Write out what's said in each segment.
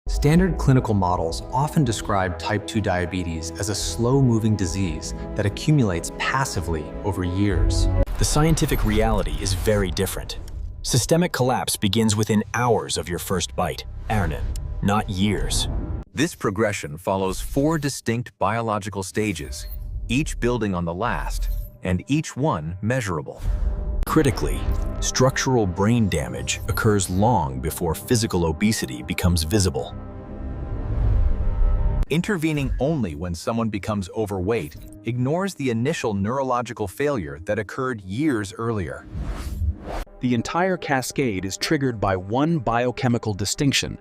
Standard clinical models often describe type 2 diabetes as a slow-moving disease that accumulates passively over years. The scientific reality is very different. Systemic collapse begins within hours of your first bite, not years. This progression follows 4 distinct biological stages, each building on the last, and each one measurable. Critically, structural brain damage occurs long before physical obesity becomes visible. Intervening only when someone becomes overweight ignores the initial neurological failure that occurred years earlier. The entire cascade is triggered by one biochemical distinction: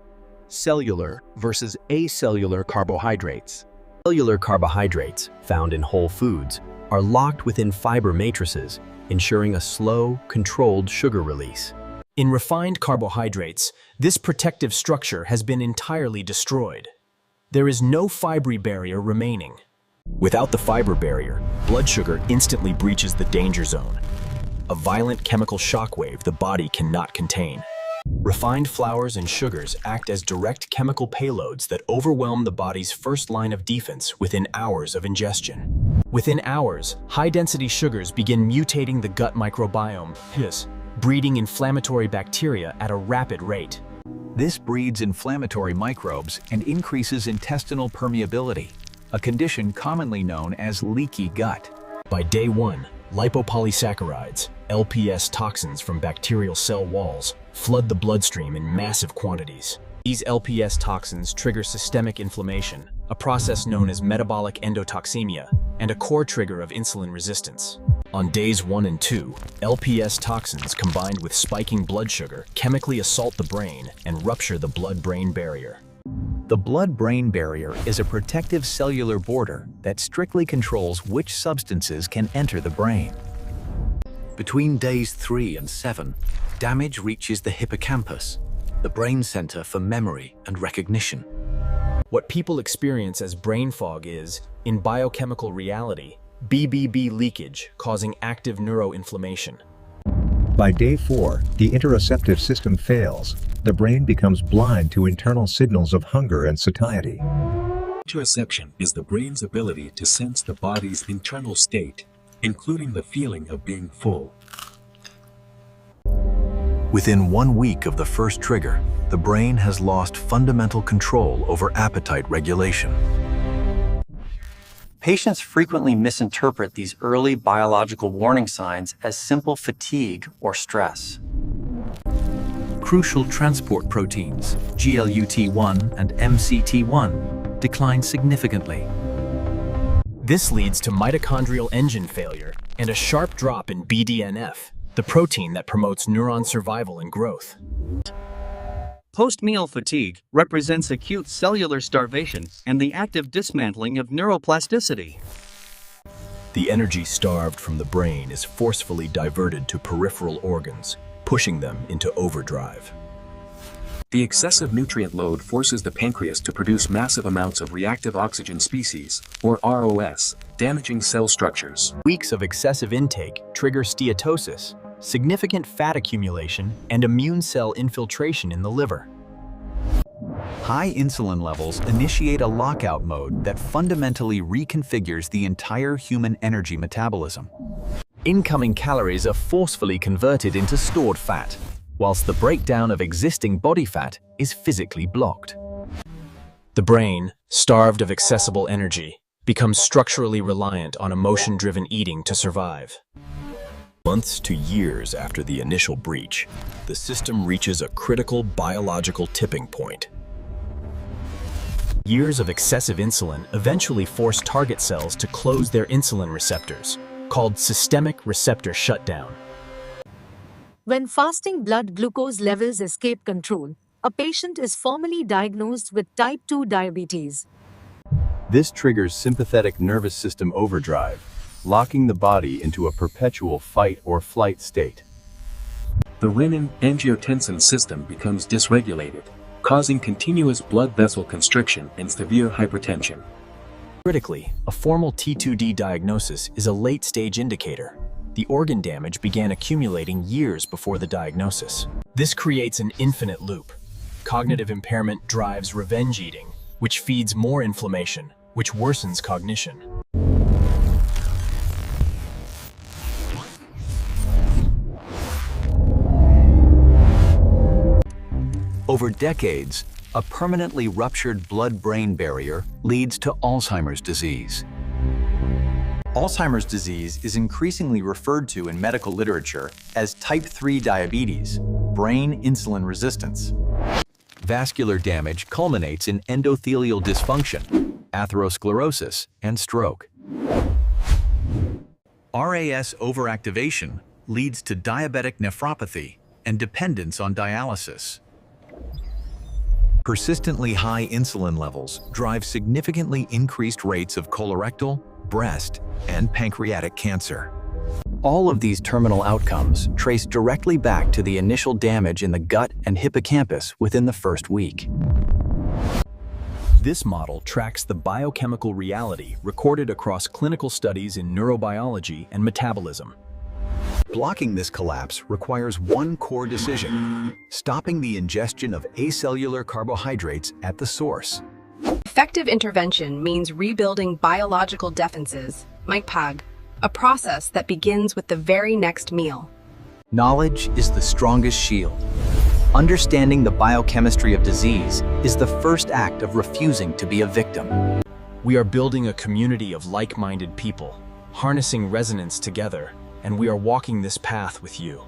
cellular versus acellular carbohydrates. Cellular carbohydrates, found in whole foods, are locked within fiber matrices, ensuring a slow, controlled sugar release. In refined carbohydrates, this protective structure has been entirely destroyed. There is no fiber barrier remaining. Without the fiber barrier, blood sugar instantly breaches the danger zone, a violent chemical shockwave the body cannot contain. Refined flours and sugars act as direct chemical payloads that overwhelm the body's first line of defense within hours of ingestion. Within hours, high-density sugars begin mutating the gut microbiome, breeding inflammatory bacteria at a rapid rate. This breeds inflammatory microbes and increases intestinal permeability, a condition commonly known as leaky gut. By day 1, lipopolysaccharides, LPS toxins from bacterial cell walls, flood the bloodstream in massive quantities. These LPS toxins trigger systemic inflammation, a process known as metabolic endotoxemia, and a core trigger of insulin resistance. On days 1 and 2, LPS toxins combined with spiking blood sugar chemically assault the brain and rupture the blood-brain barrier. The blood-brain barrier is a protective cellular border that strictly controls which substances can enter the brain. Between days 3 and 7, damage reaches the hippocampus, the brain center for memory and recognition. What people experience as brain fog is, in biochemical reality, BBB leakage causing active neuroinflammation. By day 4, the interoceptive system fails. The brain becomes blind to internal signals of hunger and satiety. Interoception is the brain's ability to sense the body's internal state, including the feeling of being full. Within 1 week of the first trigger, the brain has lost fundamental control over appetite regulation. Patients frequently misinterpret these early biological warning signs as simple fatigue or stress. Crucial transport proteins, GLUT1 and MCT1, decline significantly. This leads to mitochondrial engine failure and a sharp drop in BDNF, the protein that promotes neuron survival and growth. Post-meal fatigue represents acute cellular starvation and the active dismantling of neuroplasticity. The energy starved from the brain is forcefully diverted to peripheral organs, pushing them into overdrive. The excessive nutrient load forces the pancreas to produce massive amounts of reactive oxygen species, or ROS, damaging cell structures. Weeks of excessive intake trigger steatosis, significant fat accumulation, and immune cell infiltration in the liver. High insulin levels initiate a lockout mode that fundamentally reconfigures the entire human energy metabolism. Incoming calories are forcefully converted into stored fat, whilst the breakdown of existing body fat is physically blocked. The brain, starved of accessible energy, becomes structurally reliant on emotion-driven eating to survive. Months to years after the initial breach, the system reaches a critical biological tipping point. Years of excessive insulin eventually force target cells to close their insulin receptors, called systemic receptor shutdown. When fasting blood glucose levels escape control, a patient is formally diagnosed with type 2 diabetes. This triggers sympathetic nervous system overdrive, locking the body into a perpetual fight or flight state. The renin-angiotensin system becomes dysregulated, causing continuous blood vessel constriction and severe hypertension. Critically, a formal T2D diagnosis is a late-stage indicator. The organ damage began accumulating years before the diagnosis. This creates an infinite loop. Cognitive impairment drives revenge eating, which feeds more inflammation, which worsens cognition. Over decades, a permanently ruptured blood-brain barrier leads to Alzheimer's disease. Alzheimer's disease is increasingly referred to in medical literature as type 3 diabetes, brain insulin resistance. Vascular damage culminates in endothelial dysfunction, atherosclerosis, and stroke. RAS overactivation leads to diabetic nephropathy and dependence on dialysis. Persistently high insulin levels drive significantly increased rates of colorectal, breast, and pancreatic cancer. All of these terminal outcomes trace directly back to the initial damage in the gut and hippocampus within the first week. This model tracks the biochemical reality recorded across clinical studies in neurobiology and metabolism. Blocking this collapse requires one core decision: stopping the ingestion of acellular carbohydrates at the source. Effective intervention means rebuilding biological defenses, MIPAG, a process that begins with the very next meal. Knowledge is the strongest shield. Understanding the biochemistry of disease is the first act of refusing to be a victim. We are building a community of like-minded people, harnessing resonance together, and we are walking this path with you.